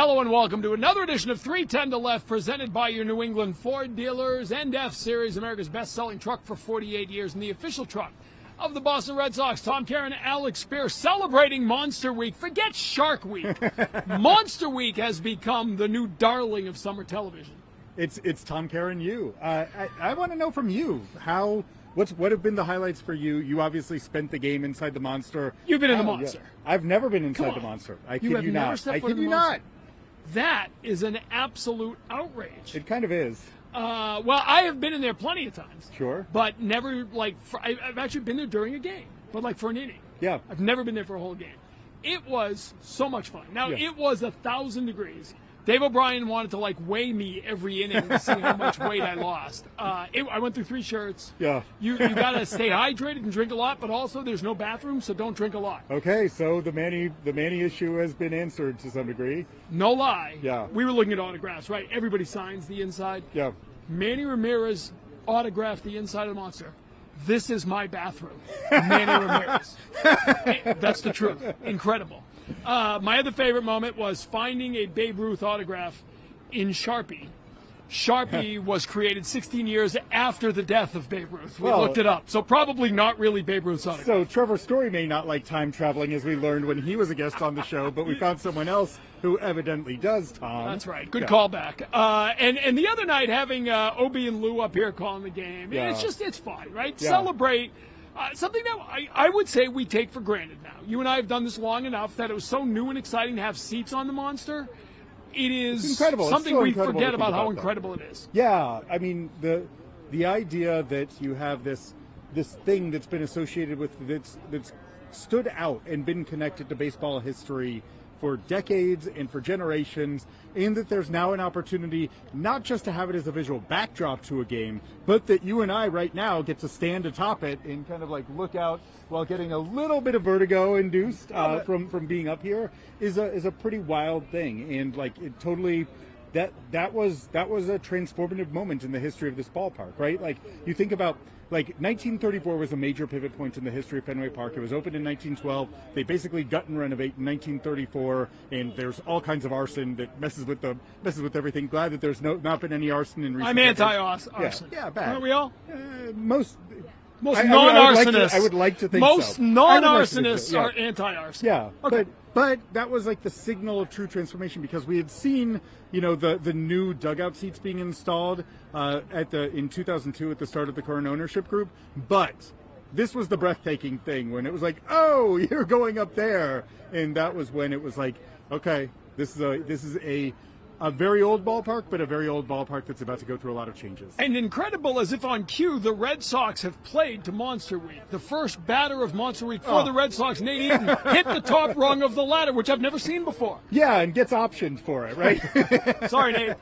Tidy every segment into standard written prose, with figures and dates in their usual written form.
Hello and welcome to another edition of 310 to Left, presented by your New England Ford dealers and F-Series, America's best-selling truck for 48 years, and the official truck of the Boston Red Sox. Tom Caron Alex Speier celebrating Monster Week. Forget Shark Week. Monster Week has become the new darling of summer television. It's Tom Caron you. I want to know from you what have been the highlights for you? You obviously spent the game inside the Monster. You've been in the Monster. Yeah. I've never been inside the Monster. I kid you not. I kid you not. That is an absolute outrage. It kind of is. Well, I have been in there plenty of times. Sure. But never, I've actually been there during a game, but for an inning. Yeah. I've never been there for a whole game. It was so much fun. Now, It was 1,000 degrees. Dave O'Brien wanted to, weigh me every inning to see how much weight I lost. I went through 3 shirts. Yeah. You got to stay hydrated and drink a lot, but also there's no bathroom, so don't drink a lot. Okay, so the Manny issue has been answered to some degree. No lie. Yeah. We were looking at autographs, right? Everybody signs the inside. Yeah. Manny Ramirez autographed the inside of the Monster. This is my bathroom. Manny Ramirez. That's the truth. Incredible. My other favorite moment was finding a Babe Ruth autograph in Sharpie. Sharpie was created 16 years after the death of Babe Ruth. We looked it up. So probably not really Babe Ruth's autograph. So Trevor Story may not like time traveling, as we learned when he was a guest on the show, but we found someone else who evidently does, Tom. That's right. Good callback. And the other night, having Obi and Lou up here calling the game, it's fun, right? Yeah. Celebrate. Something that I would say we take for granted now. You and I have done this long enough that it was so new and exciting to have seats on the Monster. It is incredible. Something we forget about how incredible it is. Yeah, I mean the idea that you have this thing that's been associated with that's stood out and been connected to baseball history for decades and for generations, and that there's now an opportunity not just to have it as a visual backdrop to a game, but that you and I right now get to stand atop it and kind of look out while getting a little bit of vertigo induced from being up here is a pretty wild thing. And it totally that was a transformative moment in the history of this ballpark, right? You think about 1934 was a major pivot point in the history of Fenway Park. It was opened in 1912. They basically gut and renovate in 1934, and there's all kinds of arson that messes with everything. Glad that there's not been any arson in recent I'm anti-arson. Yeah, bad. Aren't we all? Most non-arsonists. I would like to think most so. non-arsonists are anti-arson. Yeah, okay. But that was the signal of true transformation, because we had seen the new dugout seats being installed in 2002 at the start of the current ownership group. But this was the breathtaking thing when it was oh, you're going up there, and that was when it was okay, this is a very old ballpark, but a very old ballpark that's about to go through a lot of changes. And incredible, as if on cue, the Red Sox have played to Monster Week. The first batter of Monster Week for the Red Sox, Nate Eaton, hit the top rung of the ladder, which I've never seen before. Yeah, and gets optioned for it, right? Sorry, Nate.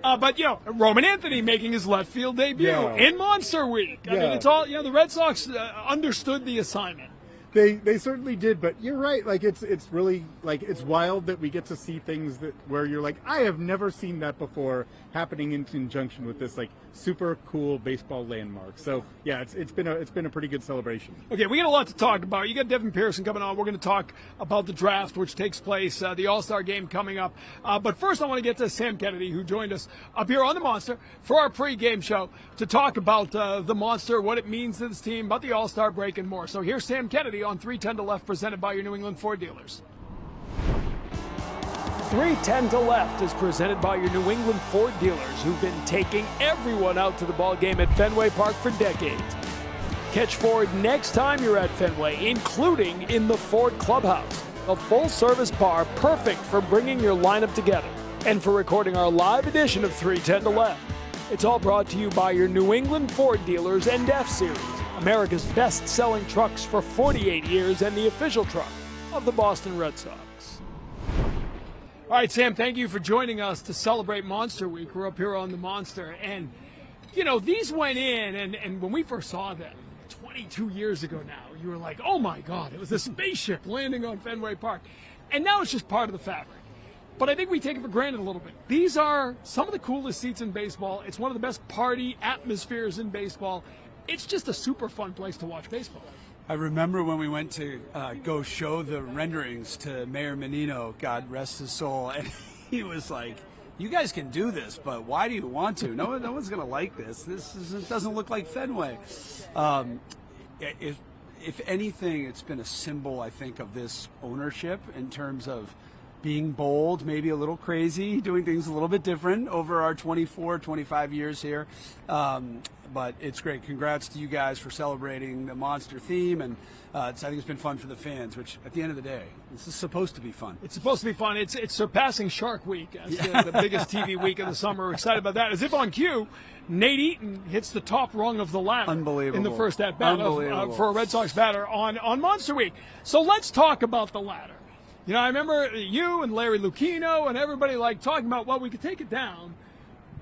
But, Roman Anthony making his left field debut in Monster Week. I mean, it's all, the Red Sox understood the assignment. They certainly did, but you're right. It's really it's wild that we get to see things where you're I have never seen that before happening in conjunction with this super cool baseball landmark. So yeah, it's been a pretty good celebration. Okay, we got a lot to talk about. You got Devin Pearson coming on. We're going to talk about the draft, which takes place, the All-Star game coming up. But first, I want to get to Sam Kennedy, who joined us up here on the Monster for our pre-game show to talk about the Monster, what it means to this team, about the All-Star break, and more. So here's Sam Kennedy on 310 to Left, presented by your New England Ford dealers. 310 to Left is presented by your New England Ford dealers, who've been taking everyone out to the ball game at Fenway Park for decades. Catch Ford next time you're at Fenway, including in the Ford Clubhouse, a full-service bar perfect for bringing your lineup together and for recording our live edition of 310 to Left. It's all brought to you by your New England Ford dealers and F-Series, America's best-selling trucks for 48 years and the official truck of the Boston Red Sox. All right, Sam, thank you for joining us to celebrate Monster Week. We're up here on the Monster. And, these went in, and when we first saw them 22 years ago now, you were like, oh, my God, it was a spaceship landing on Fenway Park. And now it's just part of the fabric. But I think we take it for granted a little bit. These are some of the coolest seats in baseball. It's one of the best party atmospheres in baseball. It's just a super fun place to watch baseball. I remember when we went to go show the renderings to Mayor Menino, God rest his soul, and he was like, "You guys can do this, but why do you want to? No one's going to like this. It doesn't look like Fenway." If anything, it's been a symbol, I think, of this ownership in terms of being bold, maybe a little crazy, doing things a little bit different over our 24, 25 years here. But it's great. Congrats to you guys for celebrating the Monster theme, and I think it's been fun for the fans, which at the end of the day, this is supposed to be fun. It's supposed to be fun. It's surpassing Shark Week as the biggest TV week of the summer. We're excited about that. As if on cue, Nate Eaton hits the top rung of the ladder. Unbelievable. In the first at bat for a Red Sox batter on Monster Week. So let's talk about the ladder. You know, I remember you and Larry Lucchino and everybody talking about, well, we could take it down.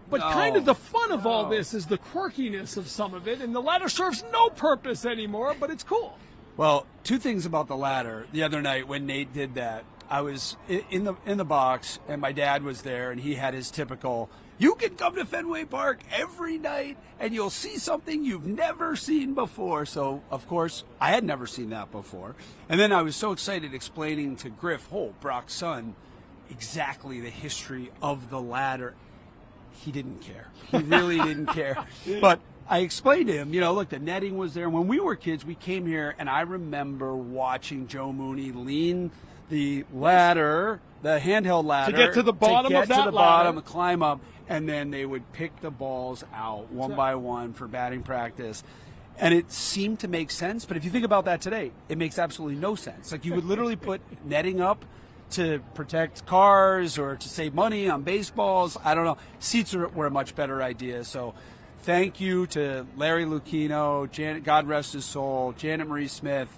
But kind of the fun of all this is the quirkiness of some of it, and the ladder serves no purpose anymore, but it's cool. Well, two things about the ladder. The other night when Nate did that, I was in the box, and my dad was there, and he had his typical, "You can come to Fenway Park every night, and you'll see something you've never seen before." So, of course, I had never seen that before. And then I was so excited explaining to Griff Holt, Brock's son, exactly the history of the ladder. He didn't care. He really didn't care. But I explained to him, look, the netting was there. When we were kids, we came here, and I remember watching Joe Mooney lean the ladder, the handheld ladder, to get to the bottom of that ladder. Bottom, climb up, and then they would pick the balls out one by one for batting practice. And it seemed to make sense, but if you think about that today, it makes absolutely no sense. Like, you would literally put netting up to protect cars or to save money on baseballs. I don't know. Seats were a much better idea. So thank you to Larry Lucchino, Janet, God rest his soul, Janet Marie Smith.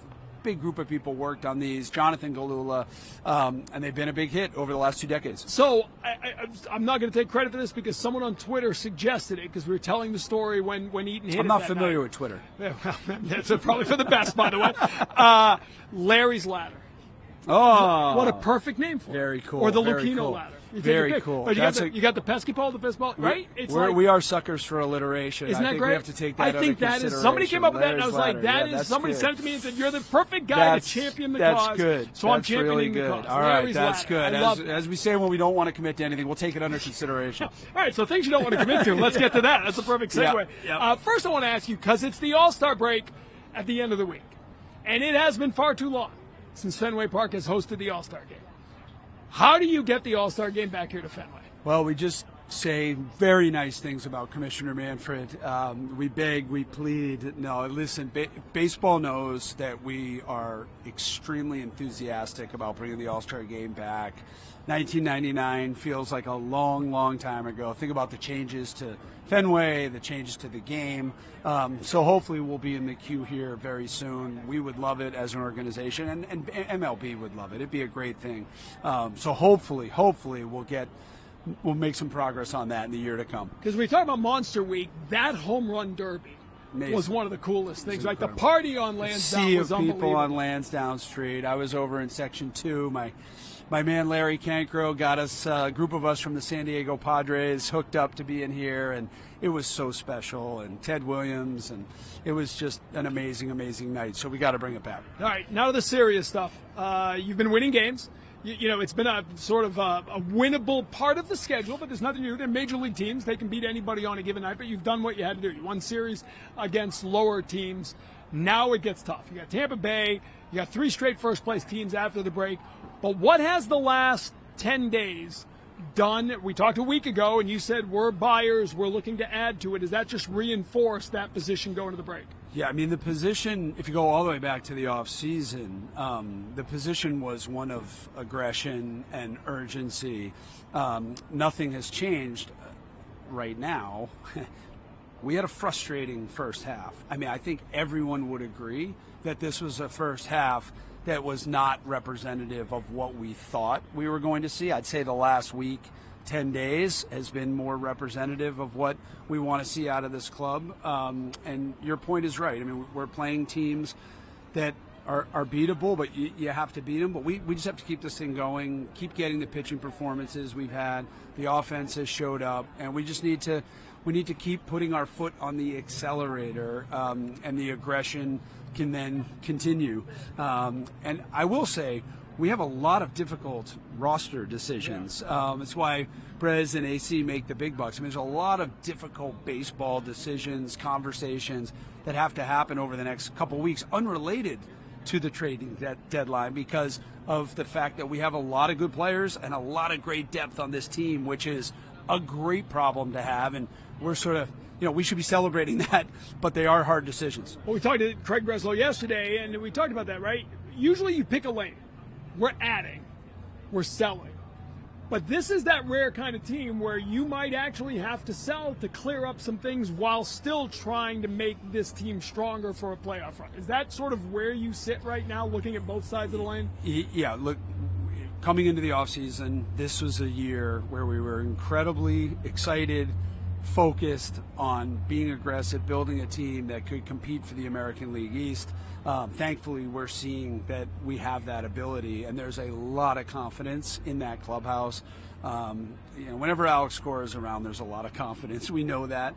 Big group of people worked on these, Jonathan Galula, and they've been a big hit over the last 2 decades. So I'm not going to take credit for this because someone on Twitter suggested it because we were telling the story when Eaton hit it. I'm not familiar with Twitter. Yeah, well, that's probably for the best, by the way. Larry's Ladder. Oh, what a perfect name for it. Very cool. Or the Very Lucchino cool. Ladder. Very cool. But you got the pesky ball, the fist ball, right? We are suckers for alliteration. Isn't that I think great? we have to take that I think that is. Somebody came up with that, and I was like, somebody sent it to me and said, "You're the perfect guy to champion the cause." That's good. So I'm championing really the good. cause. All right, Larry's that's Ladder. good. As we say when we don't want to commit to anything, we'll take it under consideration. All right, so things you don't want to commit to. Let's get to that. That's a perfect segue. Yep. First, I want to ask you, because it's the All-Star break at the end of the week, and it has been far too long since Fenway Park has hosted the All-Star game. How do you get the All-Star game back here to Fenway? Well, we just say very nice things about Commissioner Manfred. We beg, we plead. No, listen, baseball knows that we are extremely enthusiastic about bringing the All-Star game back. 1999 feels like a long, long time ago. Think about the changes to Fenway, the changes to the game. So hopefully we'll be in the queue here very soon. We would love it as an organization, and MLB would love it. It'd be a great thing. So hopefully we'll make some progress on that in the year to come. Because we talk about Monster Week, that home run derby was one of the coolest things. Like the party on Lansdowne was unbelievable. People on Lansdowne Street. I was over in Section 2. My man Larry Cancro got us, a group of us from the San Diego Padres, hooked up to be in here, and it was so special. And Ted Williams, and it was just an amazing, amazing night. So we got to bring it back. All right, now to the serious stuff. You've been winning games. It's been a sort of a winnable part of the schedule, but there's nothing new. They're major league teams. They can beat anybody on a given night, but you've done what you had to do. You won series against lower teams. Now it gets tough. You got Tampa Bay. You got 3 straight first-place teams after the break. But what has the last 10 days done? We talked a week ago, and you said we're buyers. We're looking to add to it. Does that just reinforce that position going to the break? Yeah, I mean, the position, if you go all the way back to the offseason, the position was one of aggression and urgency. Nothing has changed right now. We had a frustrating first half. I mean, I think everyone would agree that this was a first half that was not representative of what we thought we were going to see. I'd say the last week, 10 days has been more representative of what we want to see out of this club. And your point is right. I mean, we're playing teams that are beatable, but you have to beat them. But we just have to keep this thing going, keep getting the pitching performances we've had. The offense has showed up, and we just need to keep putting our foot on the accelerator, and the aggression can then continue. And I will say, we have a lot of difficult roster decisions. It's why Brez and AC make the big bucks. I mean, there's a lot of difficult baseball decisions, conversations that have to happen over the next couple weeks, unrelated to the trading deadline, because of the fact that we have a lot of good players and a lot of great depth on this team, which is a great problem to have. And we're sort of, we should be celebrating that, but they are hard decisions. Well, we talked to Craig Breslow yesterday, and we talked about that, right? Usually you pick a lane. We're adding. We're selling. But this is that rare kind of team where you might actually have to sell to clear up some things while still trying to make this team stronger for a playoff run. Is that sort of where you sit right now, looking at both sides of the lane? Yeah, look, coming into the offseason, this was a year where we were incredibly excited, focused on being aggressive, building a team that could compete for the American League East. Thankfully, we're seeing that we have that ability, and there's a lot of confidence in that clubhouse. Whenever Alex Speier is around, there's a lot of confidence. We know that.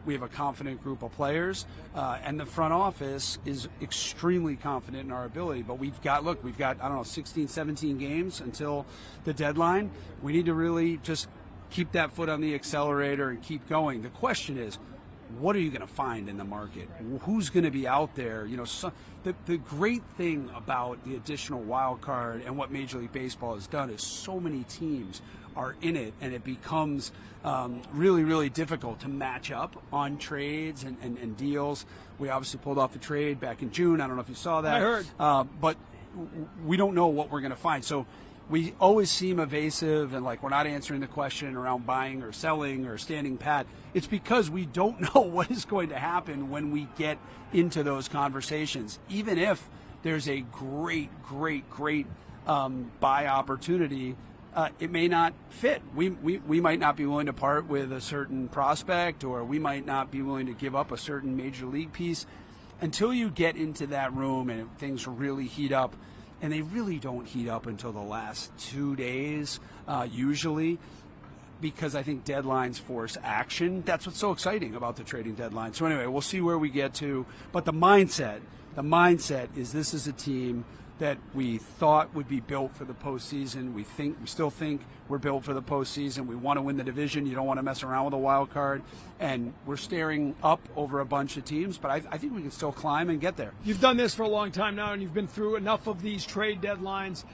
We have a confident group of players, and the front office is extremely confident in our ability. But we've got, 16, 17 games until the deadline. We need to really just keep that foot on the accelerator and keep going. The question is, what are you going to find in the market? Who's going to be out there? The great thing about the additional wild card and what Major League Baseball has done is so many teams are in it, and it becomes really, really difficult to match up on trades and deals. We obviously pulled off the trade back in June. I don't know if you saw that. I heard. But we don't know what we're going to find. So we always seem evasive and like we're not answering the question around buying or selling or standing pat. It's because we don't know what is going to happen when we get into those conversations. Even if there's a great buy opportunity, it may not fit. We might not be willing to part with a certain prospect, or we might not be willing to give up a certain major league piece until you get into that room and things really heat up. And they really don't heat up until the last 2 days, usually, because I think deadlines force action. That's what's so exciting about the trading deadline. So anyway, we'll see where we get to. But the mindset is this is a team that we thought would be built for the postseason. We still think we're built for the postseason. We want to win the division. You don't want to mess around with a wild card. And we're staring up over a bunch of teams, but I think we can still climb and get there. You've done this for a long time now, and you've been through enough of these trade deadlines.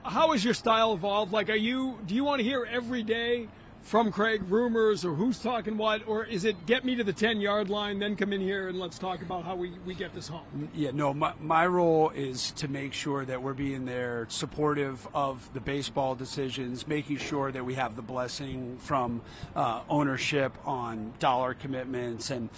How has your style evolved? Do you want to hear every day from Craig rumors or who's talking what, or is it get me to the 10-yard line, then come in here and let's talk about how we get this home? Yeah, no, my role is to make sure that we're being there supportive of the baseball decisions, making sure that we have the blessing from ownership on dollar commitments and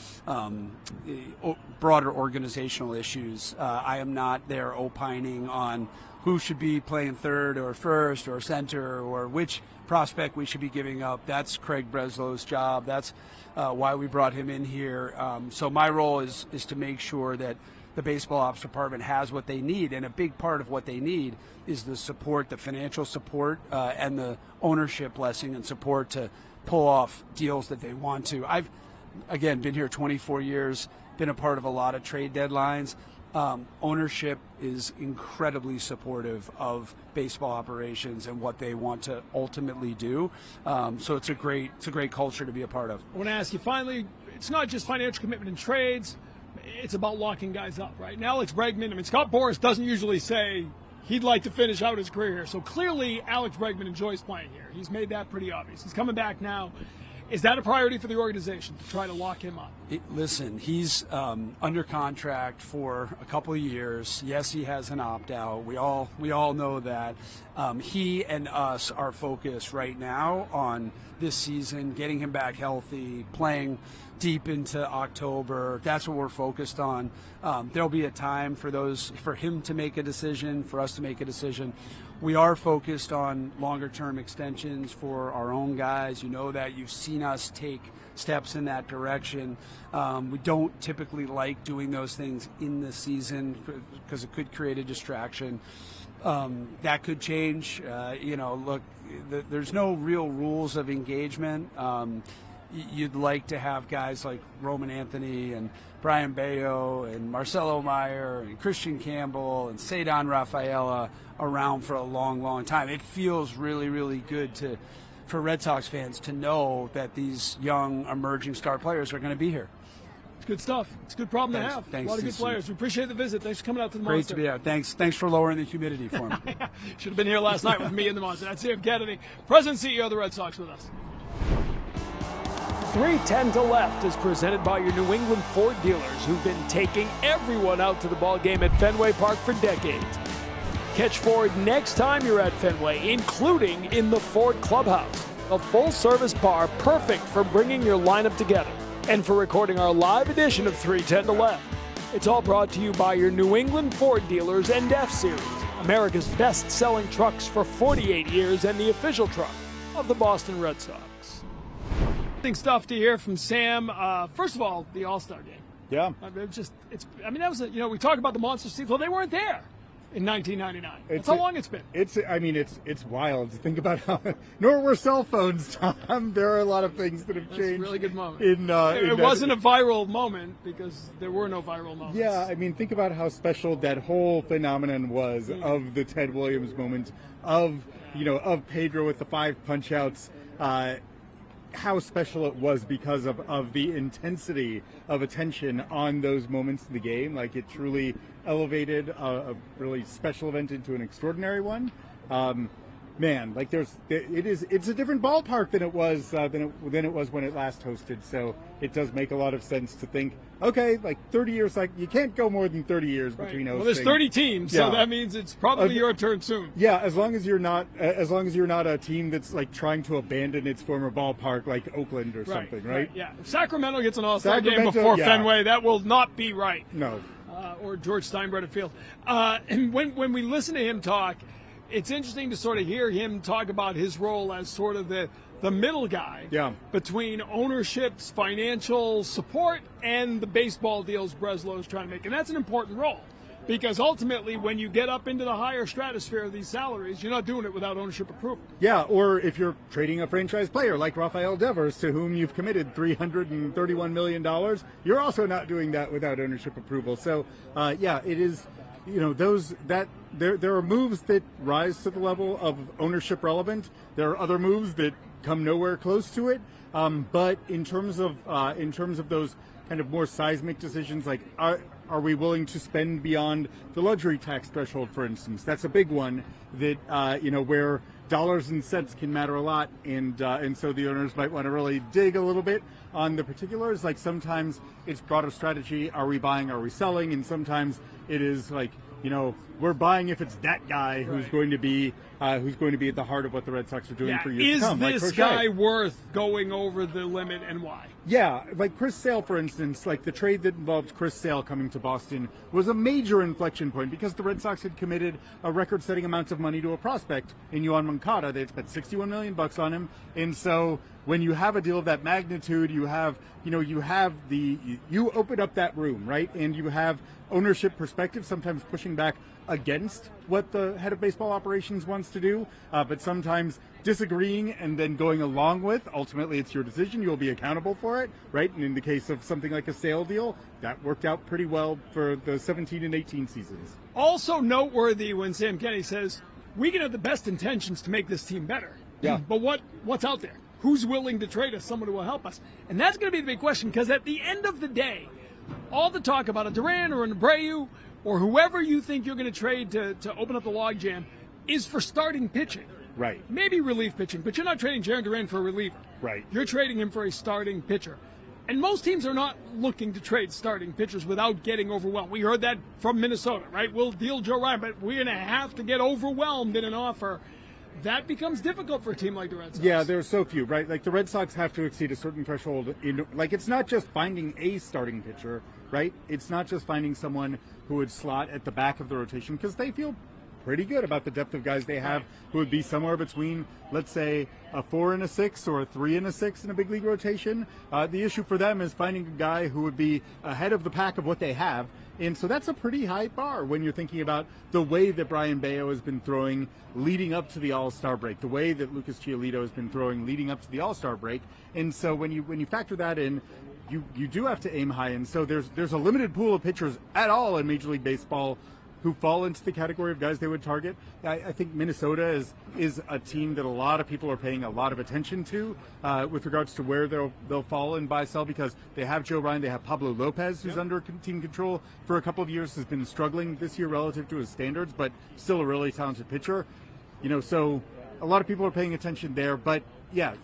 broader organizational issues. I am not there opining on who should be playing third or first or center or which prospect we should be giving up. That's Craig Breslow's job. That's why we brought him in here. So my role is to make sure that the baseball ops department has what they need, and a big part of what they need is the support, the financial support, and the ownership blessing and support to pull off deals that they want to. I've, again, been here 24 years, been a part of a lot of trade deadlines. Ownership is incredibly supportive of baseball operations and what they want to ultimately do. So it's a great culture to be a part of. I want to ask you finally, it's not just financial commitment in trades, it's about locking guys up, right? And Alex Bregman, Scott Boras doesn't usually say he'd like to finish out his career here. So clearly Alex Bregman enjoys playing here. He's made that pretty obvious. He's coming back now. Is that a priority for the organization to try to lock him up? Listen, he's under contract for a couple of years. Yes, he has an opt-out. We all know that. He and us are focused right now on this season, getting him back healthy, playing deep into October. That's what we're focused on. There'll be a time for him to make a decision, for us to make a decision. We are focused on longer-term extensions for our own guys. You know that. You've seen us take steps in that direction. We don't typically like doing those things in the season because it could create a distraction. That could change. Look, there's no real rules of engagement. you'd like to have guys like Roman Anthony and Brian Bayo and Marcelo Meyer and Christian Campbell and Cedar Rafaela around for a long, long time. It feels really, really good for Red Sox fans to know that these young, emerging star players are going to be here. It's good stuff. It's a good problem to have. Thanks, a lot of good players. We appreciate the visit. Thanks for coming out to the Great Monster. to be out. Thanks for lowering the humidity for me. Should have been here last night with me and the Monster. That's Sam Kennedy, President and CEO of the Red Sox, with us. 3:10 to left is presented by your New England Ford dealers, who've been taking everyone out to the ball game at Fenway Park for decades. Catch Ford next time you're at Fenway, including in the Ford Clubhouse, a full-service bar perfect for bringing your lineup together and for recording our live edition of 3:10 to left. It's all brought to you by your New England Ford dealers and F-Series, America's best-selling trucks for 48 years and the official truck of the Boston Red Sox. Stuff to hear from Sam. First of all, the All-Star game. Yeah. That was we talk about the monster teams. Well, they weren't there in 1999. That's how long it's been. It's wild to think about how. Nor were cell phones, Tom. There are a lot of things that have changed. That's a really good moment. It wasn't a viral moment because there were no viral moments. Yeah, think about how special that whole phenomenon was of the Ted Williams moment, of Pedro with the 5 punch-outs. How special it was because of the intensity of attention on those moments in the game. Like, it truly elevated a really special event into an extraordinary one. It's a different ballpark than it was than it was when it last hosted. So it does make a lot of sense to think, okay, 30 years, you can't go more than 30 years between hosting. Well, there's 30 teams, so that means it's probably your turn soon. Yeah, as long as you're not a team that's trying to abandon its former ballpark, like Oakland or something, right? Yeah, if Sacramento gets an All-Star game before Fenway, that will not be right. No. Or George Steinbrenner Field. And when we listen to him talk, it's interesting to sort of hear him talk about his role as sort of the middle guy between ownership's financial support and the baseball deals Breslow is trying to make. And that's an important role because ultimately when you get up into the higher stratosphere of these salaries, you're not doing it without ownership approval. Yeah, or if you're trading a franchise player like Rafael Devers, to whom you've committed $331 million, you're also not doing that without ownership approval. So, it is... there are moves that rise to the level of ownership relevant. There are other moves that come nowhere close to it. But in terms of those kind of more seismic decisions, like are we willing to spend beyond the luxury tax threshold, for instance? That's a big one that where dollars and cents can matter a lot, and so the owners might want to really dig a little bit on the particulars. Like, sometimes it's broader strategy. Are we buying? Are we selling? And sometimes it is we're buying if it's that guy who's going to be at the heart of what the Red Sox are doing for years to come. Is this guy worth going over the limit, and why? Yeah, like Chris Sale, for instance, the trade that involved Chris Sale coming to Boston was a major inflection point because the Red Sox had committed a record-setting amount of money to a prospect in Yoan Moncada. They had spent $61 million on him, and so when you have a deal of that magnitude, you open up that room, right, and you have ownership perspective, sometimes pushing back against what the head of baseball operations wants to do, but sometimes disagreeing and then going along with. Ultimately, it's your decision. You'll be accountable for it, right? And in the case of something like a Sale deal, that worked out pretty well for the 17 and 18 seasons. Also noteworthy when Sam Kennedy says, we can have the best intentions to make this team better. Yeah. But what's out there? Who's willing to trade us someone who will help us? And that's going to be the big question, because at the end of the day, all the talk about a Duran or an Abreu or whoever you think you're going to trade to open up the logjam is for starting pitching. Right. Maybe relief pitching, but you're not trading Jarren Duran for a reliever. Right. You're trading him for a starting pitcher. And most teams are not looking to trade starting pitchers without getting overwhelmed. We heard that from Minnesota, right? We'll deal Joe Ryan, but we're going to have to get overwhelmed in an offer. That becomes difficult for a team like the Red Sox. Yeah, there are so few, right? Like, the Red Sox have to exceed a certain threshold. It's not just finding a starting pitcher, right? It's not just finding someone who would slot at the back of the rotation, because they feel pretty good about the depth of guys they have who would be somewhere between, let's say, a 4 and a 6 or a 3 and a 6 in a big league rotation. The issue for them is finding a guy who would be ahead of the pack of what they have. And so that's a pretty high bar when you're thinking about the way that Brian Bayo has been throwing leading up to the All-Star break, the way that Lucas Giolito has been throwing leading up to the All-Star break. And so when you factor that in, you do have to aim high. And so there's a limited pool of pitchers at all in Major League Baseball who fall into the category of guys they would target. I think Minnesota is a team that a lot of people are paying a lot of attention to with regards to where they'll fall in buy sell, because they have Joe Ryan, they have Pablo Lopez, who's under team control for a couple of years, has been struggling this year relative to his standards, but still a really talented pitcher. So a lot of people are paying attention there, but yeah,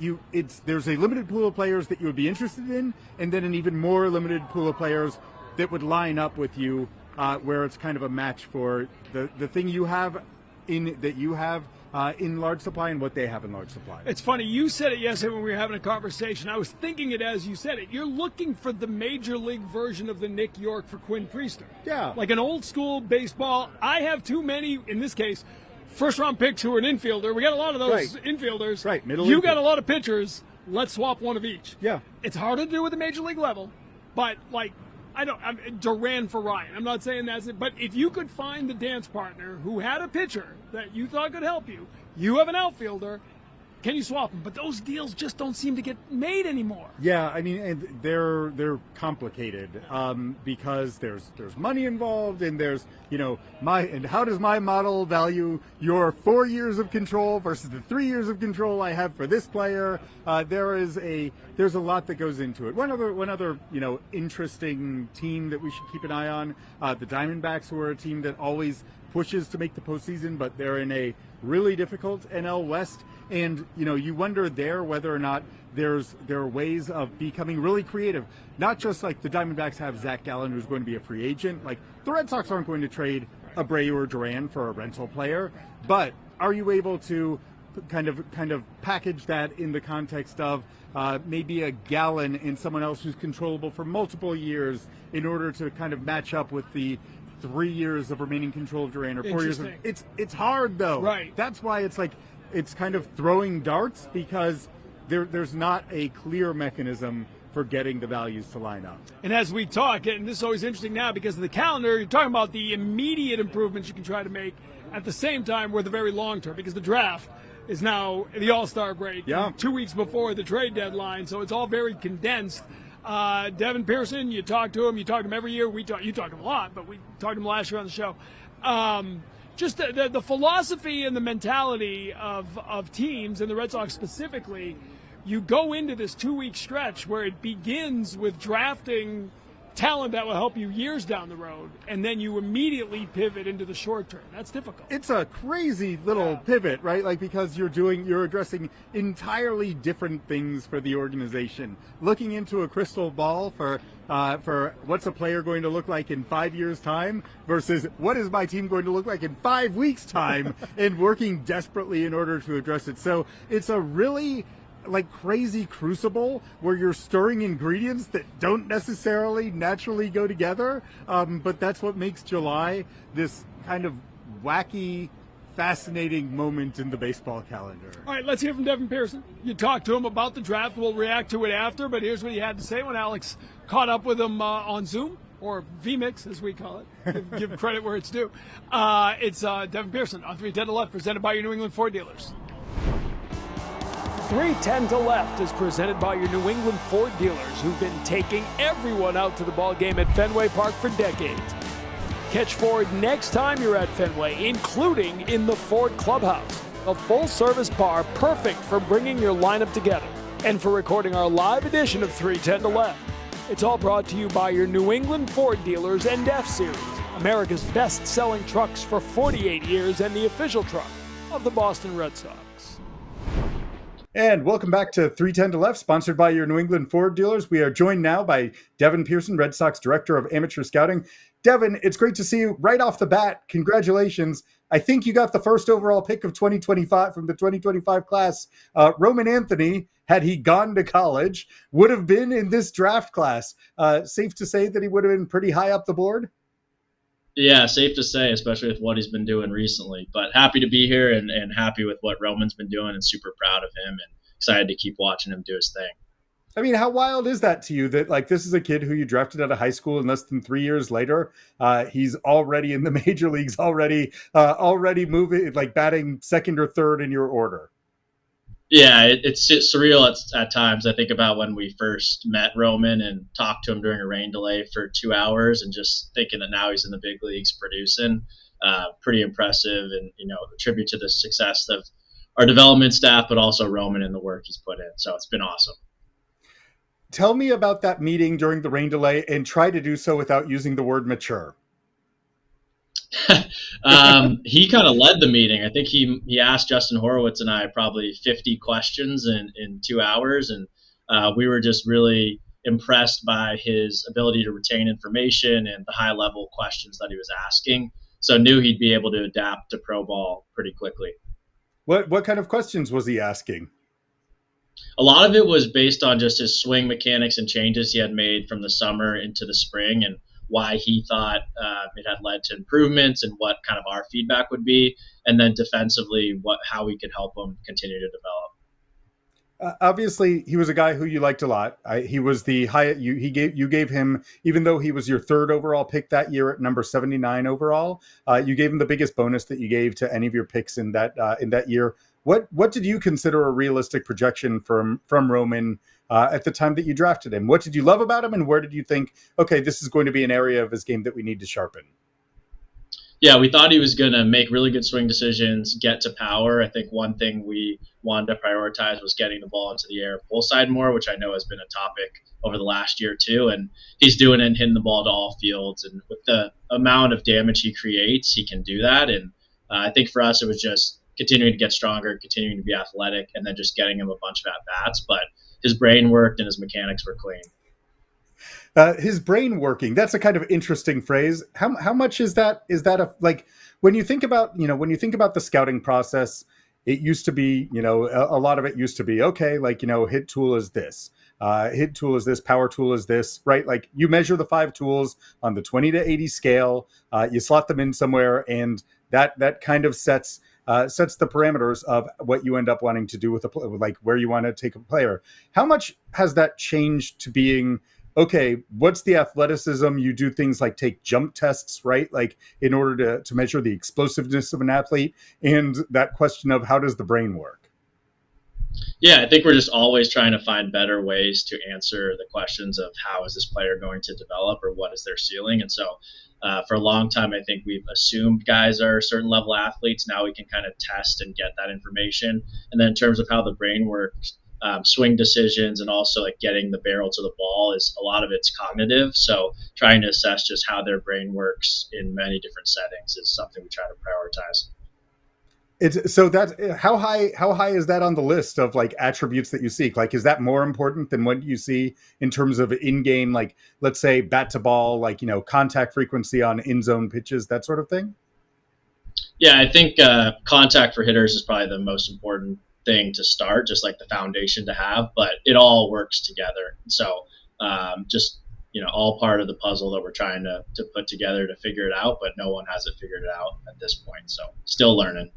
there's a limited pool of players that you would be interested in, and then an even more limited pool of players that would line up with you, where it's kind of a match for the thing you have in large supply and what they have in large supply. It's funny, you said it yesterday when we were having a conversation. I was thinking it as you said it. You're looking for the major league version of the Nick York for Quinn Priester. Yeah. Like an old school baseball. I have too many, in this case, first-round picks who are an infielder. We got a lot of those infielders. Right, middle You infield. got a lot of pitchers. Let's swap one of each. Yeah. It's harder to do with the major league level, but I'm Duran for Ryan. I'm not saying that's it, but if you could find the dance partner who had a pitcher that you thought could help you, you have an outfielder, can you swap them? But those deals just don't seem to get made anymore. Yeah, I mean, and they're complicated because there's money involved, and there's and how does my model value your 4 years of control versus the 3 years of control I have for this player? There's a lot that goes into it. One other interesting team that we should keep an eye on, the Diamondbacks, who are a team that always pushes to make the postseason, but they're in a really difficult NL West. And, you wonder there whether or not there are ways of becoming really creative. Not just like the Diamondbacks have Zach Gallen, who's going to be a free agent. Like the Red Sox aren't going to trade Abreu or Duran for a rental player. But are you able to kind of package that in the context of maybe a Gallen and someone else who's controllable for multiple years in order to kind of match up with the 3 years of remaining control of Duran or 4 years of it's hard though. Right. That's why it's kind of throwing darts, because there's not a clear mechanism for getting the values to line up. And as we talk, and this is always interesting now because of the calendar, you're talking about the immediate improvements you can try to make at the same time with the very long term, because the draft is now the All-Star break 2 weeks before the trade deadline, so it's all very condensed. Devin Pearson, you talk to him every year. You talk to him a lot, but we talked to him last year on the show. Just the philosophy and the mentality of teams, and the Red Sox specifically, you go into this 2-week stretch where it begins with drafting talent that will help you years down the road, and then you immediately pivot into the short term. That's difficult. It's a crazy little pivot, right? Like, because you're addressing entirely different things for the organization. Looking into a crystal ball for what's a player going to look like in 5 years' time versus what is my team going to look like in 5 weeks' time, and working desperately in order to address it. So it's a really crazy crucible where you're stirring ingredients that don't necessarily naturally go together. But that's what makes July this kind of wacky, fascinating moment in the baseball calendar. All right, let's hear from Devin Pearson. You talked to him about the draft. We'll react to it after, but here's what he had to say when Alex caught up with him on Zoom, or VMix, as we call it. Give credit where it's due. It's Devin Pearson on 310 to Left, presented by your New England Ford dealers. 310 to Left is presented by your New England Ford dealers, who've been taking everyone out to the ball game at Fenway Park for decades. Catch Ford next time you're at Fenway, including in the Ford Clubhouse, a full-service bar perfect for bringing your lineup together and for recording our live edition of 310 to Left. It's all brought to you by your New England Ford dealers and F-Series, America's best-selling trucks for 48 years and the official truck of the Boston Red Sox. And welcome back to 310 to Left, sponsored by your New England Ford dealers. We are joined now by Devin Pearson, Red Sox Director of Amateur Scouting. Devin, it's great to see you right off the bat. Congratulations. I think you got the first overall pick of 2025 from the 2025 class. Roman Anthony, had he gone to college, would have been in this draft class. Safe to say that he would have been pretty high up the board? Yeah, safe to say, especially with what he's been doing recently. But happy to be here and happy with what Roman's been doing and super proud of him and excited to keep watching him do his thing. I mean, how wild is that to you that like this is a kid who you drafted out of high school and less than 3 years later, he's already in the major leagues, already moving, like batting second or third in your order. Yeah, it's surreal at times. I think about when we first met Roman and talked to him during a rain delay for 2 hours and just thinking that now he's in the big leagues producing. Pretty impressive and, a tribute to the success of our development staff, but also Roman and the work he's put in. So it's been awesome. Tell me about that meeting during the rain delay and try to do so without using the word mature. He kind of led the meeting. I think he asked Justin Horowitz and I probably 50 questions in 2 hours, and we were just really impressed by his ability to retain information and the high level questions that he was asking. So knew he'd be able to adapt to pro ball pretty quickly. What kind of questions was he asking? A lot of it was based on just his swing mechanics and changes he had made from the summer into the spring and why he thought it had led to improvements and what kind of our feedback would be. And then defensively, how we could help him continue to develop. Obviously, he was a guy who you liked a lot. He was the high. You gave him, even though he was your third overall pick that year at number 79 overall. You gave him the biggest bonus that you gave to any of your picks in that year. What did you consider a realistic projection from Roman at the time that you drafted him? What did you love about him, and where did you think, okay, this is going to be an area of his game that we need to sharpen? Yeah, we thought he was going to make really good swing decisions, get to power. I think one thing we wanted to prioritize was getting the ball into the air full side more, which I know has been a topic over the last year too. And he's doing it and hitting the ball to all fields. And with the amount of damage he creates, he can do that. And I think for us, it was just continuing to get stronger, continuing to be athletic, and then just getting him a bunch of at-bats. But his brain worked and his mechanics were clean. His brain working, that's a kind of interesting phrase. How much is that like when you think about the scouting process, it used to be, a lot of it used to be, okay, like, hit tool is this, power tool is this, right? Like you measure the 5 tools on the 20 to 80 scale, you slot them in somewhere, and that kind of sets the parameters of what you end up wanting to do with like where you want to take a player. How much has that changed to being, okay, what's the athleticism? You do things like take jump tests, right? Like in order to measure the explosiveness of an athlete, and that question of how does the brain work? Yeah, I think we're just always trying to find better ways to answer the questions of how is this player going to develop or what is their ceiling. And so for a long time, I think we've assumed guys are certain level athletes. Now we can kind of test and get that information. And then in terms of how the brain works, swing decisions and also like getting the barrel to the ball is a lot of it's cognitive. So trying to assess just how their brain works in many different settings is something we try to prioritize. It's so that how high is that on the list of like attributes that you seek? Like, is that more important than what you see in terms of in-game, like let's say bat to ball, like, contact frequency on in zone pitches, that sort of thing? Yeah, I think contact for hitters is probably the most important thing to start, just like the foundation to have, but it all works together. So just, all part of the puzzle that we're trying to put together to figure it out, but no one has it figured out at this point. So still learning.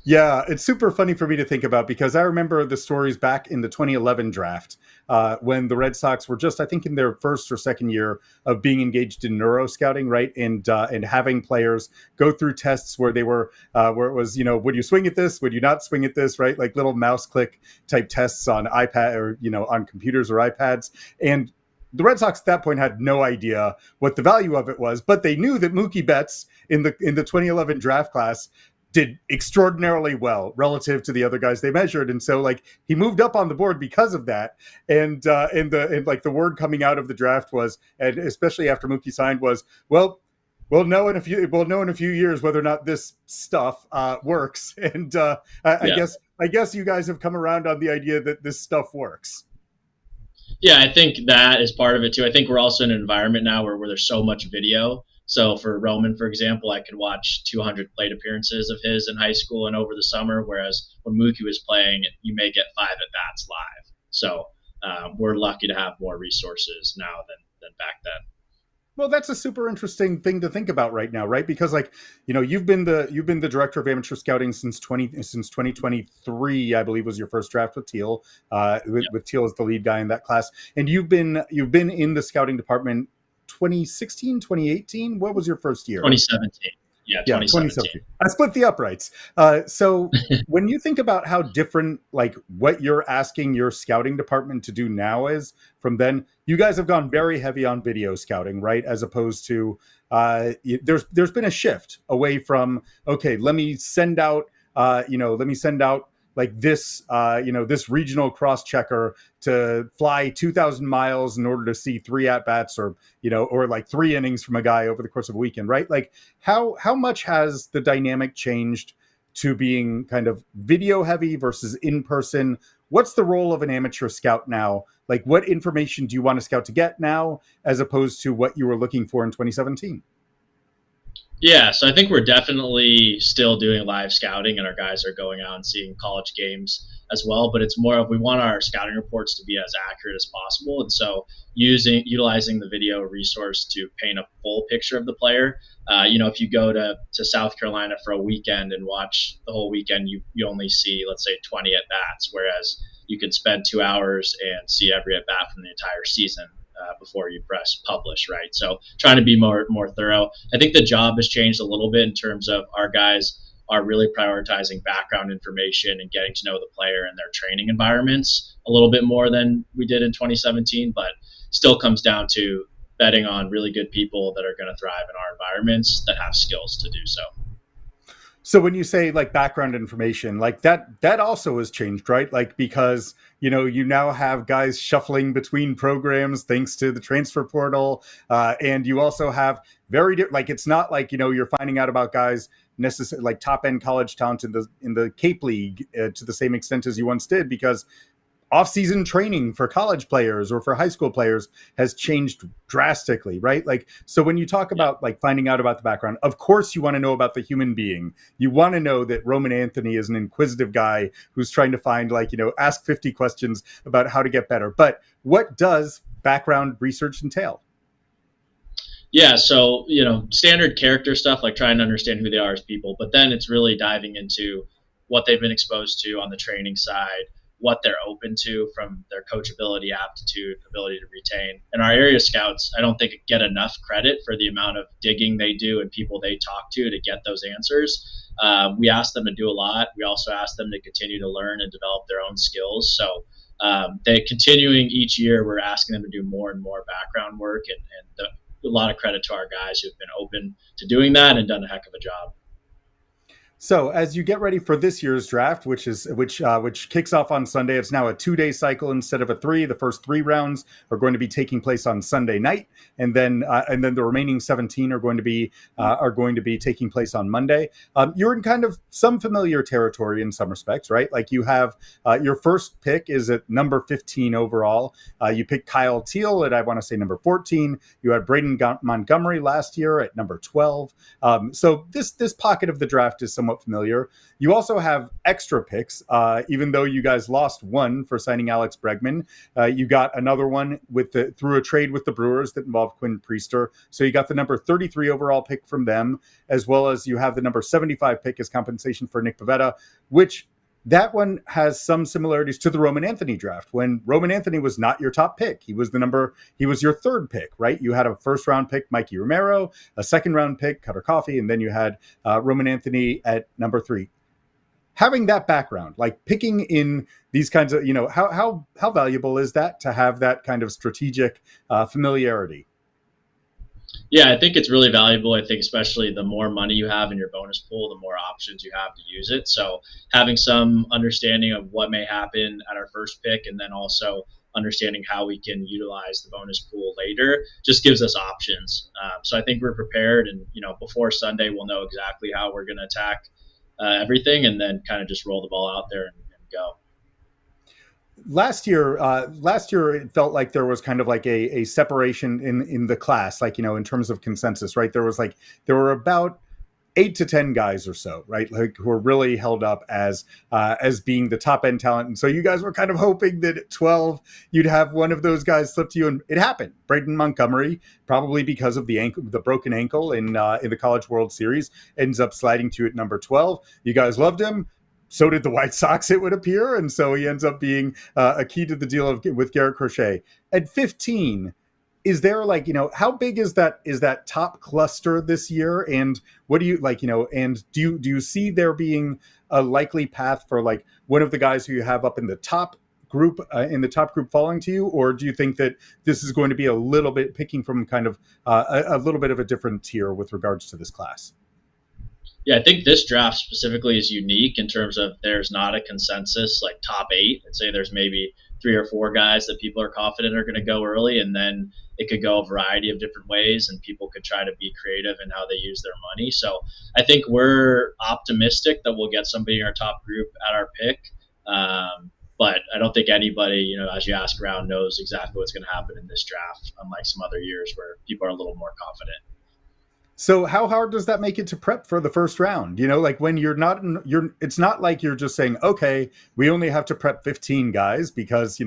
Yeah, it's super funny for me to think about because I remember the stories back in the 2011 draft when the Red Sox were just, I think, in their first or second year of being engaged in neuro scouting, right? And having players go through tests where they were, where it was, would you swing at this? Would you not swing at this? Right? Like little mouse click type tests on iPad or, on computers or iPads. And the Red Sox at that point had no idea what the value of it was, but they knew that Mookie Betts in the 2011 draft class did extraordinarily well relative to the other guys they measured. And so like he moved up on the board because of that. And like the word coming out of the draft was, and especially after Mookie signed, was, well, we'll know in a few years whether or not this stuff works. And I guess you guys have come around on the idea that this stuff works. Yeah, I think that is part of it too. I think we're also in an environment now where there's so much video. So for Roman, for example, I could watch 200 plate appearances of his in high school and over the summer, whereas when Mookie was playing, you may get 5 at-bats live. So we're lucky to have more resources now than back then. Well, that's a super interesting thing to think about right now, right? Because like, you've been the director of amateur scouting since 2023, I believe was your first draft with Teal, with Teal as the lead guy in that class. And you've been in the scouting department 2016, 2018. What was your first year? 2017. Yeah, 2017. I split the uprights. So when you think about how different, like what you're asking your scouting department to do now is from then, you guys have gone very heavy on video scouting, right? As opposed to there's been a shift away from, okay, let me send out like this, this regional cross checker to fly 2,000 miles in order to see 3 at-bats or like 3 innings from a guy over the course of a weekend, right? Like how much has the dynamic changed to being kind of video heavy versus in person? What's the role of an amateur scout now? Like what information do you want a scout to get now as opposed to what you were looking for in 2017? Yeah, so I think we're definitely still doing live scouting, and our guys are going out and seeing college games as well. But it's more of, we want our scouting reports to be as accurate as possible, and so utilizing the video resource to paint a full picture of the player. If you go to South Carolina for a weekend and watch the whole weekend, you only see, let's say, 20 at bats, whereas you can spend 2 hours and see every at bat from the entire season. Before you press publish, right? So trying to be more thorough. I think the job has changed a little bit in terms of our guys are really prioritizing background information and getting to know the player and their training environments a little bit more than we did in 2017, but still comes down to betting on really good people that are going to thrive in our environments that have skills to do so. So when you say like background information, like that also has changed, right? Like because, you now have guys shuffling between programs thanks to the transfer portal. And you also have like, it's not like, you're finding out about guys necessarily like top end college talent in the Cape League to the same extent as you once did, because off-season training for college players or for high school players has changed drastically, right? Like, so when you talk about like finding out about the background, of course you want to know about the human being. You want to know that Roman Anthony is an inquisitive guy who's trying to find ask 50 questions about how to get better. But what does background research entail? Yeah, so, standard character stuff, like trying to understand who they are as people, but then it's really diving into what they've been exposed to on the training side, what they're open to from their coachability, aptitude, ability to retain. And our area scouts, I don't think get enough credit for the amount of digging they do and people they talk to get those answers. We ask them to do a lot. We also ask them to continue to learn and develop their own skills. So they continuing each year, we're asking them to do more and more background work, and a lot of credit to our guys who've been open to doing that and done a heck of a job. So as you get ready for this year's draft, which kicks off on Sunday, it's now a 2-day cycle instead of a 3. The first 3 rounds are going to be taking place on Sunday night, and then the remaining 17 are going to be taking place on Monday. You're in kind of some familiar territory in some respects, right? Like you have your first pick is at number 15 overall. You picked Kyle Teal at, I want to say, number 14. You had Braden Montgomery last year at number 12. So this pocket of the draft is somewhat familiar. You also have extra picks, even though you guys lost one for signing Alex Bregman. You got another one through a trade with the Brewers that involved Quinn Priester. So you got the number 33 overall pick from them, as well as you have the number 75 pick as compensation for Nick Pivetta, which that one has some similarities to the Roman Anthony draft, when Roman Anthony was not your top pick. He was your third pick, right? You had a first round pick, Mikey Romero, a second round pick, Cutter Coffee, and then you had Roman Anthony at number 3. Having that background, like picking in these kinds of, how valuable is that to have that kind of strategic familiarity? Yeah, I think it's really valuable. I think especially the more money you have in your bonus pool, the more options you have to use it. So having some understanding of what may happen at our first pick, and then also understanding how we can utilize the bonus pool later, just gives us options. So I think we're prepared, and before Sunday, we'll know exactly how we're going to attack everything, and then kind of just roll the ball out there and go. Last year, it felt like there was kind of like a separation in the class, like, in terms of consensus, right? There were about 8 to 10 guys or so, right? Like who are really held up as being the top end talent. And so you guys were kind of hoping that at 12 you'd have one of those guys slip to you, and it happened. Braden Montgomery, probably because of the broken ankle in the College World Series, ends up sliding to you at number 12. You guys loved him. So did the White Sox, it would appear, and so he ends up being a key to the deal with Garrett Crochet at 15. Is there how big is that top cluster this year? And what do you and do you see there being a likely path for like one of the guys who you have up in the top group falling to you? Or do you think that this is going to be a little bit picking from kind of a little bit of a different tier with regards to this class? Yeah, I think this draft specifically is unique in terms of there's not a consensus like top 8. I'd say there's maybe 3 or 4 guys that people are confident are going to go early, and then it could go a variety of different ways, and people could try to be creative in how they use their money. So I think we're optimistic that we'll get somebody in our top group at our pick. But I don't think anybody, as you ask around, knows exactly what's going to happen in this draft, unlike some other years where people are a little more confident. So how hard does that make it to prep for the first round? Like when it's not like you're just saying, okay, we only have to prep 15 guys because,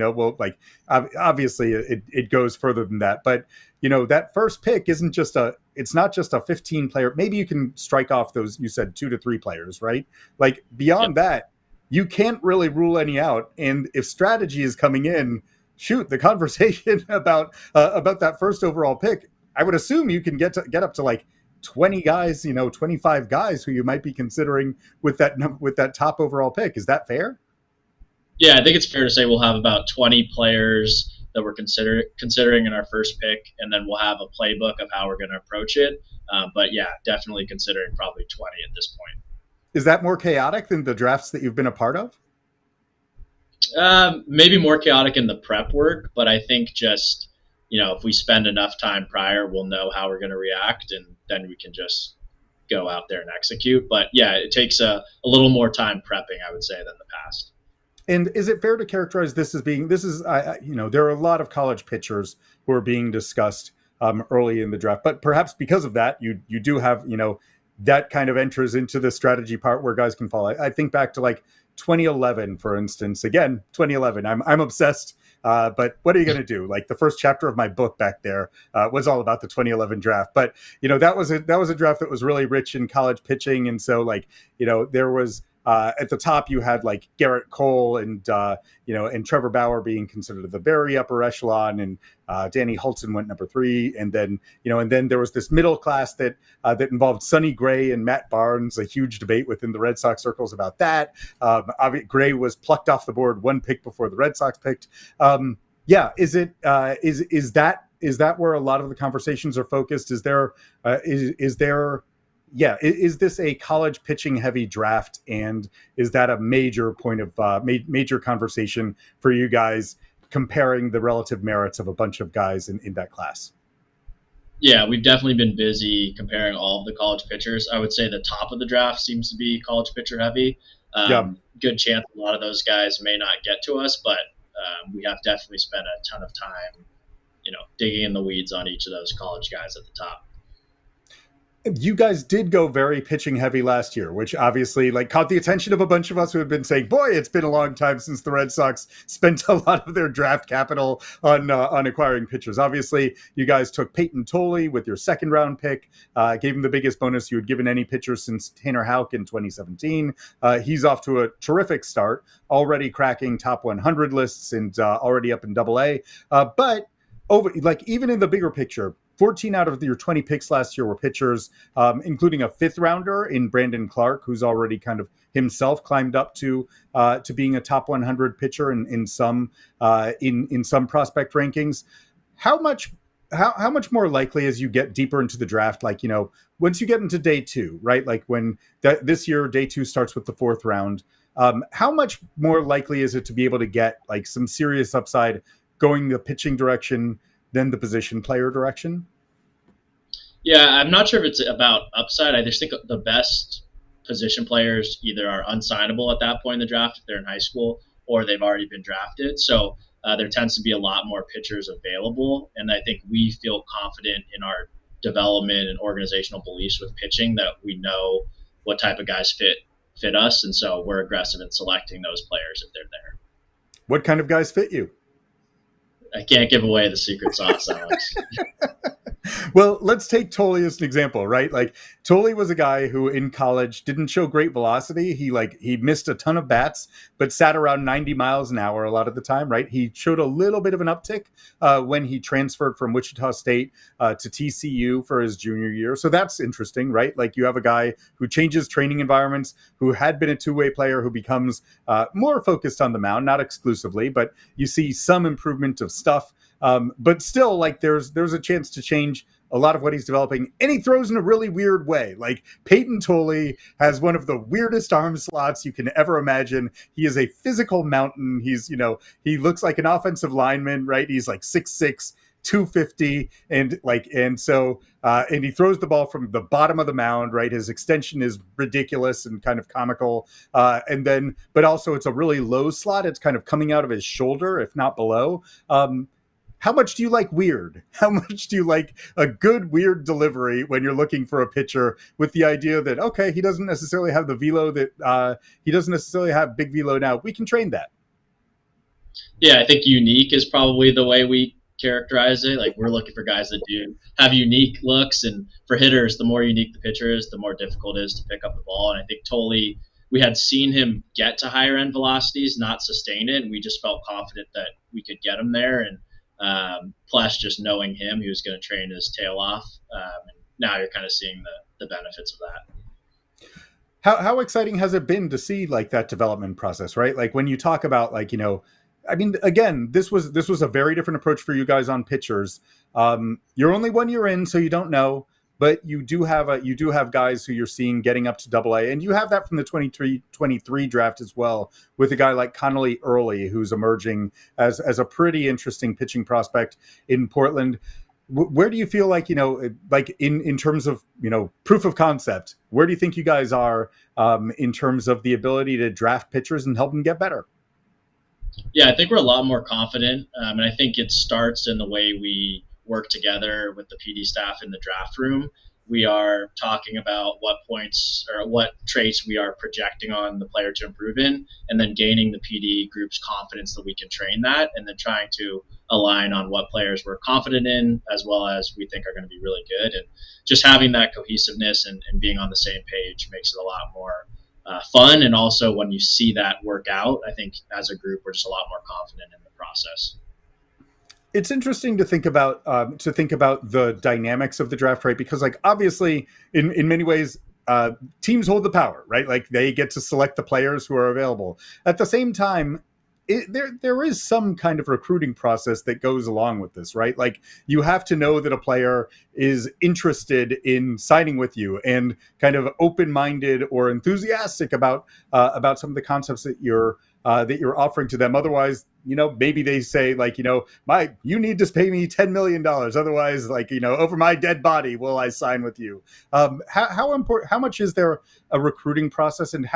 obviously it goes further than that. But, that first pick it's not just a 15 player. Maybe you can strike off those, you said 2 to 3 players, right? Like beyond that, you can't really rule any out. And if strategy is coming in, shoot, the conversation about that first overall pick, I would assume you can get up to like 20 guys, 25 guys who you might be considering with that top overall pick. Is that fair? Yeah, I think it's fair to say we'll have about 20 players that we're considering in our first pick, and then we'll have a playbook of how we're going to approach it. But yeah, definitely considering probably 20 at this point. Is that more chaotic than the drafts that you've been a part of? Maybe more chaotic in the prep work, but I think just if we spend enough time prior, we'll know how we're going to react, and then we can just go out there and execute. But yeah, it takes a little more time prepping, I would say, than the past. And is it fair to characterize this as being, there are a lot of college pitchers who are being discussed early in the draft, but perhaps because of that, you do have, that kind of enters into the strategy part where guys can fall. I think back to like 2011, for instance. Again, 2011, I'm obsessed. But what are you going to do? Like the first chapter of my book back there was all about the 2011 draft. But, that was a draft that was really rich in college pitching. And so there was at the top, you had like Garrett Cole and Trevor Bauer being considered at the very upper echelon, and Danny Hultzen went number 3. And then there was this middle class that involved Sonny Gray and Matt Barnes, a huge debate within the Red Sox circles about that. Gray was plucked off the board 1 pick before the Red Sox picked. Is that where a lot of the conversations are focused? Is this a college pitching heavy draft, and is that a major point of major conversation for you guys, comparing the relative merits of a bunch of guys in that class? Yeah, we've definitely been busy comparing all of the college pitchers. I would say the top of the draft seems to be college pitcher heavy. Good chance a lot of those guys may not get to us, but we have definitely spent a ton of time, digging in the weeds on each of those college guys at the top. You guys did go very pitching heavy last year, which obviously caught the attention of a bunch of us who have been saying, boy, it's been a long time since the Red Sox spent a lot of their draft capital on acquiring pitchers. Obviously, you guys took Peyton Tolley with your second round pick, gave him the biggest bonus you had given any pitcher since Tanner Houck in 2017. He's off to a terrific start, already cracking top 100 lists and already up in AA. But even in the bigger picture, 14 out of your 20 picks last year were pitchers, including a 5th rounder in Brandon Clark, who's already kind of himself climbed up to being a top 100 pitcher in some prospect rankings. How much more likely as you get deeper into the draft, once you get into day 2, right? Like when this year, day 2 starts with the 4th round. How much more likely is it to be able to get some serious upside going the pitching direction than the position player direction? Yeah, I'm not sure if it's about upside. I just think the best position players either are unsignable at that point in the draft if they're in high school, or they've already been drafted. So there tends to be a lot more pitchers available, and I think we feel confident in our development and organizational beliefs with pitching that we know what type of guys fit us, and so we're aggressive in selecting those players if they're there. What kind of guys fit you? I can't give away the secret sauce, Alex. Well, let's take Tolley as an example, right? Like Tolley was a guy who in college didn't show great velocity. He missed a ton of bats, but sat around 90 miles an hour a lot of the time, right? He showed a little bit of an uptick when he transferred from Wichita State to TCU for his junior year. So that's interesting, right? Like you have a guy who changes training environments, who had been a two-way player, who becomes more focused on the mound, not exclusively, but you see some improvement of stuff. But still, like there's a chance to change a lot of what he's developing, and he throws in a really weird way. Like Peyton Tolley has one of the weirdest arm slots you can ever imagine. He is a physical mountain. He looks like an offensive lineman, right? He's like 6'6", 250, and he throws the ball from the bottom of the mound, right? His extension is ridiculous and kind of comical. But also it's a really low slot. It's kind of coming out of his shoulder, if not below. How much do you like weird? How much do you like a good weird delivery when you're looking for a pitcher with the idea that, okay, he doesn't necessarily have the velo that he doesn't necessarily have big velo now. We can train that. Yeah, I think unique is probably the way we characterize it. Like we're looking for guys that do have unique looks, and for hitters, the more unique the pitcher is, the more difficult it is to pick up the ball. And I think Tolley, we had seen him get to higher end velocities, not sustain it, and we just felt confident that we could get him there. And plus just knowing him, he was going to train his tail off. And now you're kind of seeing the benefits of that. How exciting has it been to see like that development process, right? Like when you talk about like, I mean, again, this was a very different approach for you guys on pitchers. You're only 1 year in, so you don't know, but you do have guys who you're seeing getting up to AA, and you have that from the 23 draft as well, with a guy like Connolly Early, who's emerging as a pretty interesting pitching prospect in Portland. Where do you feel like, like in terms of, proof of concept, where do you think you guys are in terms of the ability to draft pitchers and help them get better? Yeah, I think we're a lot more confident, and I think it starts in the way we work together with the PD staff in the draft room. We are talking about what points or what traits we are projecting on the player to improve in, and then gaining the PD group's confidence that we can train that, and then trying to align on what players we're confident in as well as we think are going to be really good. And just having that cohesiveness and being on the same page makes it a lot more fun. And also when you see that work out, I think as a group, we're just a lot more confident in the process. It's interesting to think about the dynamics of the draft, right? Because like obviously in many ways, teams hold the power, right? Like they get to select the players who are available. At the same time, there is some kind of recruiting process that goes along with this, right? Like you have to know that a player is interested in signing with you and kind of open-minded or enthusiastic about some of the concepts that you're offering to them. Otherwise, maybe they say like, you need to pay me $10 million. Otherwise, like, over my dead body, will I sign with you? How much is there a recruiting process, and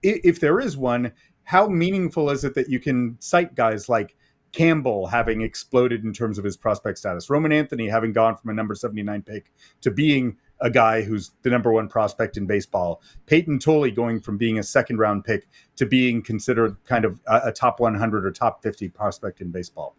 if there is one, how meaningful is it that you can cite guys like Campbell having exploded in terms of his prospect status, Roman Anthony having gone from a number 79 pick to being a guy who's the number one prospect in baseball, Peyton Tolley going from being a second round pick to being considered kind of a top 100 or top 50 prospect in baseball?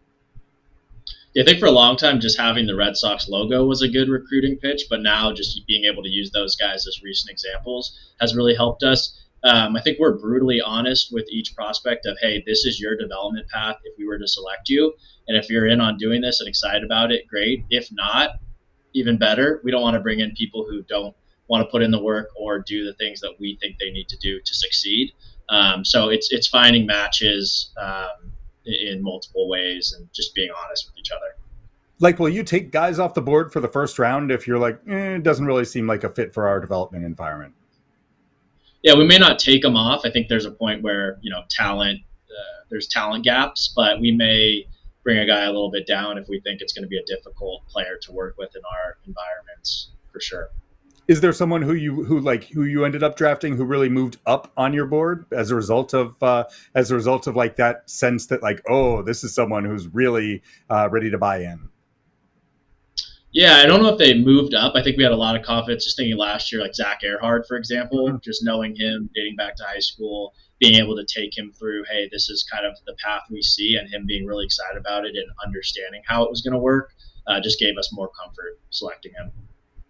Yeah, I think for a long time, just having the Red Sox logo was a good recruiting pitch, but now just being able to use those guys as recent examples has really helped us. I think we're brutally honest with each prospect of, hey, this is your development path if we were to select you. And if you're in on doing this and excited about it, great. If not, even better. We don't want to bring in people who don't want to put in the work or do the things that we think they need to do to succeed. So it's finding matches in multiple ways and just being honest with each other. Like, will you take guys off the board for the first round if you're like, it doesn't really seem like a fit for our development environment? Yeah, we may not take them off. I think there's a point where, there's talent gaps, but we may bring a guy a little bit down if we think it's going to be a difficult player to work with in our environments, for sure. Is there someone who you ended up drafting who really moved up on your board as a result of like that sense that like, oh, this is someone who's really ready to buy in? Yeah, I don't know if they moved up. I think we had a lot of confidence just thinking last year, like Zach Earhart, for example, just knowing him, dating back to high school, being able to take him through, hey, this is kind of the path we see, and him being really excited about it and understanding how it was going to work just gave us more comfort selecting him.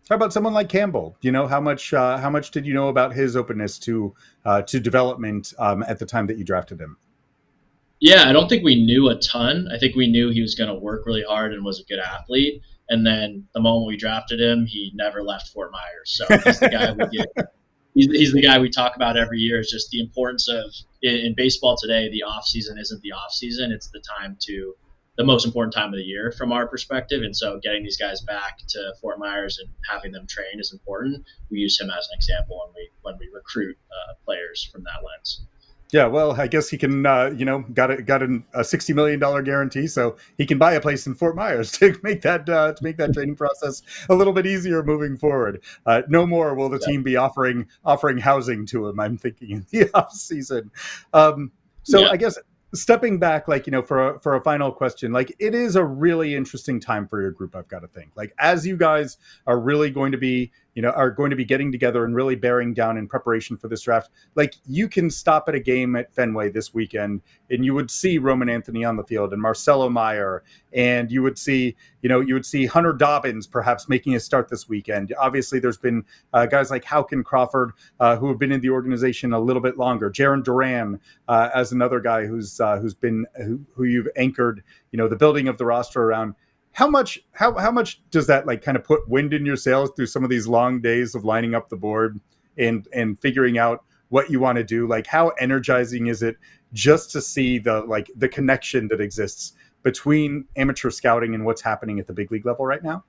How about someone like Campbell? How much did you know about his openness to development at the time that you drafted him? Yeah, I don't think we knew a ton. I think we knew he was going to work really hard and was a good athlete. And then the moment we drafted him, he never left Fort Myers. So he's the guy we get. He's the guy we talk about every year. It's just the importance of in baseball today. The off season isn't the off season; it's the most important time of the year from our perspective. And so, getting these guys back to Fort Myers and having them train is important. We use him as an example when we recruit players from that lens. Yeah, well, I guess he can, got a $60 million guarantee, so he can buy a place in Fort Myers to make that training process a little bit easier moving forward. No more will the team be offering housing to him, I'm thinking, in the off season. I guess stepping back, for a final question, it is a really interesting time for your group, I've got to think. As you guys are really going to be getting together and really bearing down in preparation for this draft, you can stop at a game at Fenway this weekend and you would see Roman Anthony on the field and Marcelo Meyer, and you would see Hunter Dobbins perhaps making a start this weekend. Obviously, there's been guys like Houck and Crawford who have been in the organization a little bit longer. Jaron Duran as another guy who you've anchored, the building of the roster around. How much does that kind of put wind in your sails through some of these long days of lining up the board and figuring out what you want to do? How energizing is it just to see the connection that exists between amateur scouting and what's happening at the big league level right now?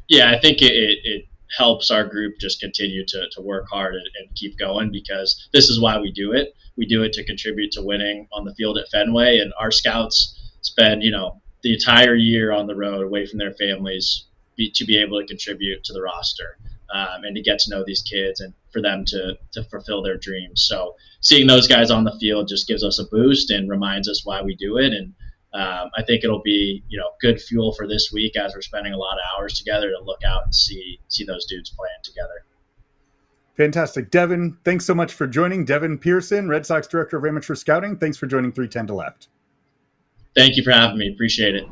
Yeah, I think it helps our group just continue to work hard and keep going, because this is why we do it. We do it to contribute to winning on the field at Fenway, and our scouts spend, the entire year on the road away from their families to be able to contribute to the roster and to get to know these kids and for them to fulfill their dreams. So seeing those guys on the field just gives us a boost and reminds us why we do it. And I think it'll be, good fuel for this week as we're spending a lot of hours together to look out and see those dudes playing together. Fantastic. Devin, thanks so much for joining. Devin Pearson, Red Sox Director of Amateur Scouting. Thanks for joining 310 to Left. Thank you for having me. Appreciate it.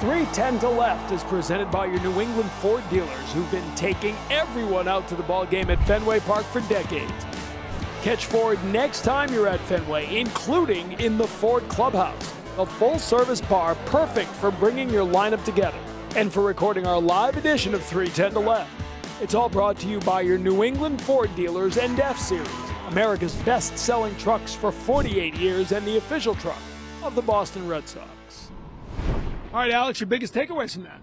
310 to Left is presented by your New England Ford dealers who've been taking everyone out to the ball game at Fenway Park for decades. Catch Ford next time you're at Fenway, including in the Ford Clubhouse, a full-service bar perfect for bringing your lineup together and for recording our live edition of 310 to Left. It's all brought to you by your New England Ford dealers and F-Series, America's best-selling trucks for 48 years and the official truck of the Boston Red Sox. All right, Alex, your biggest takeaways from that?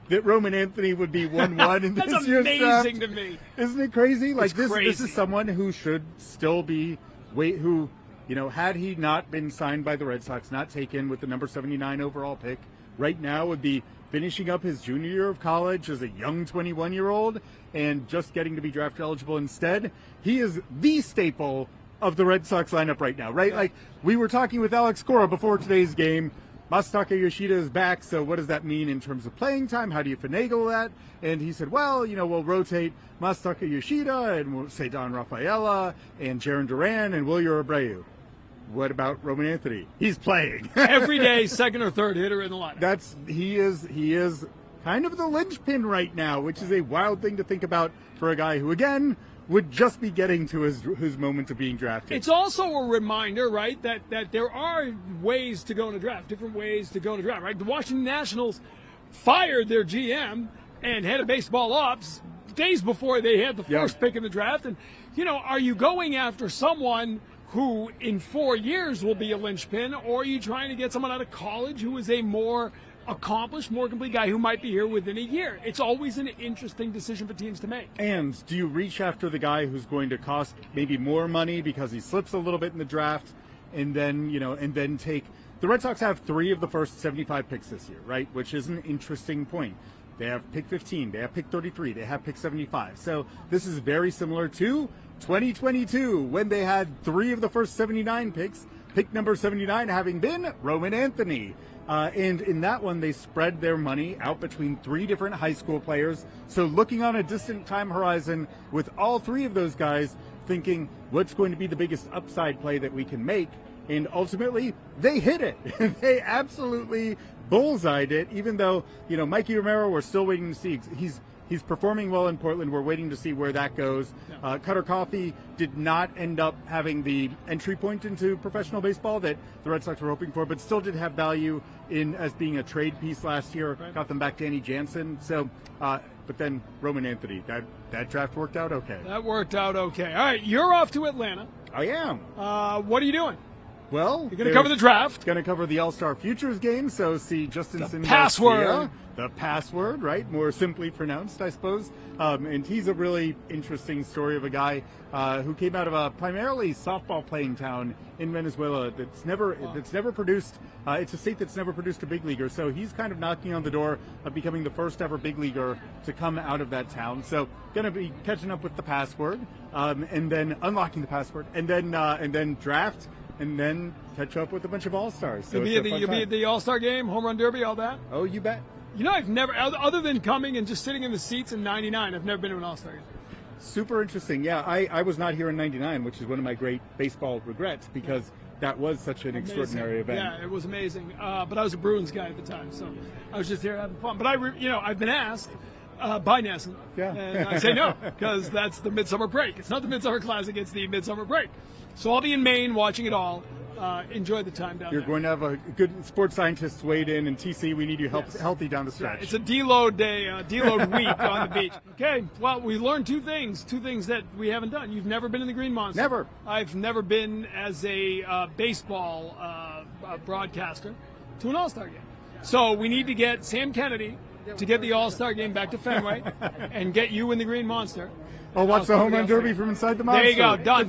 That Roman Anthony would be 1-1 in this year's draft. That's amazing to me. Isn't it crazy? Crazy. This is someone who should still be had he not been signed by the Red Sox, not taken with the number 79 overall pick, right now would be finishing up his junior year of college as a young 21-year-old and just getting to be draft eligible instead. He is the staple of the Red Sox lineup right now, right? We were talking with Alex Cora before today's game. Masataka Yoshida is back, so what does that mean in terms of playing time? How do you finagle that? And he said, well, we'll rotate Masataka Yoshida and we'll say Don Rafaela and Jaron Duran and Wilyer Abreu. What about Roman Anthony? He's playing every day, second or third hitter in the lineup. He is kind of the linchpin right now, which is a wild thing to think about for a guy who, again, would just be getting to his moment of being drafted. It's also a reminder, right, that there are ways to go in a draft, different ways to go in a draft, right? The Washington Nationals fired their GM and head of baseball ops days before they had the first pick in the draft. And, are you going after someone who in 4 years will be a linchpin, or are you trying to get someone out of college who is a more accomplished, more complete guy who might be here within a year? It's always an interesting decision for teams to make. And do you reach after the guy who's going to cost maybe more money because he slips a little bit in the draft, and then take the Red Sox have 3 of the first 75 picks this year, right? Which is an interesting point. they have pick 15, they have pick 33, they have pick 75. So this is very similar to 2022 when they had 3 of the first 79 picks, pick number 79 having been Roman Anthony. And in that one, they spread their money out between 3 different high school players. So looking on a distant time horizon with all 3 of those guys, thinking what's going to be the biggest upside play that we can make. And ultimately, they hit it. They absolutely bullseyed it, even though, Mikey Romero, we're still waiting to see. He's performing well in Portland. We're waiting to see where that goes. Cutter Coffey did not end up having the entry point into professional baseball that the Red Sox were hoping for, but still did have value as being a trade piece last year. Right. Got them back Danny Jansen. So, but then Roman Anthony, that draft worked out okay. That worked out okay. All right, you're off to Atlanta. I am. What are you doing? Well, you're going to cover the draft. Going to cover the All-Star Futures game, so see Justin Simmons. Password. The password, right? More simply pronounced, I suppose. And he's a really interesting story of a guy who came out of a primarily softball playing town in Venezuela that's never produced. It's a state that's never produced a big leaguer. So he's kind of knocking on the door of becoming the first ever big leaguer to come out of that town. So going to be catching up with the password, and then unlocking the password, and then draft. And then catch up with a bunch of All-Stars. So you'll be at the All-Star game, Home Run Derby, all that? Oh, you bet. I've never, other than coming and just sitting in the seats in '99, I've never been to an All-Star game. Super interesting. Yeah, I was not here in '99, which is one of my great baseball regrets because that was such an extraordinary event. Yeah, it was amazing. But I was a Bruins guy at the time, so I was just here having fun. But I've been asked by Nesson, and I say no because that's the Midsummer Break. It's not the Midsummer Classic; it's the Midsummer Break. So I'll be in Maine watching it all. Enjoy the time down there. You're going to have a good sports scientist weighed in, and TC, we need you healthy down the stretch. Yeah, it's a deload day, deload week on the beach. Okay, well, we learned two things that we haven't done. You've never been in the Green Monster. Never. I've never been as a baseball broadcaster to an All-Star game. So we need to get Sam Kennedy to get the All-Star game back to Fenway and get you in the Green Monster. I'll watch the Home Run Derby from inside the Monster. There you go, done.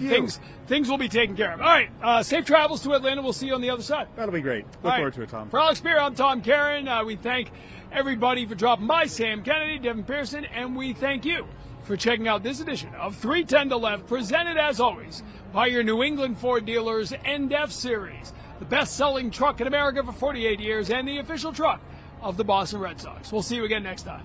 Things will be taken care of. All right, safe travels to Atlanta. We'll see you on the other side. That'll be great. Look forward to it, Tom. For Alex Speier, I'm Tom Caron. We thank everybody for dropping by. Sam Kennedy, Devin Pearson, and we thank you for checking out this edition of 310 to Left, presented as always by your New England Ford dealers NDEF Series, the best-selling truck in America for 48 years and the official truck of the Boston Red Sox. We'll see you again next time.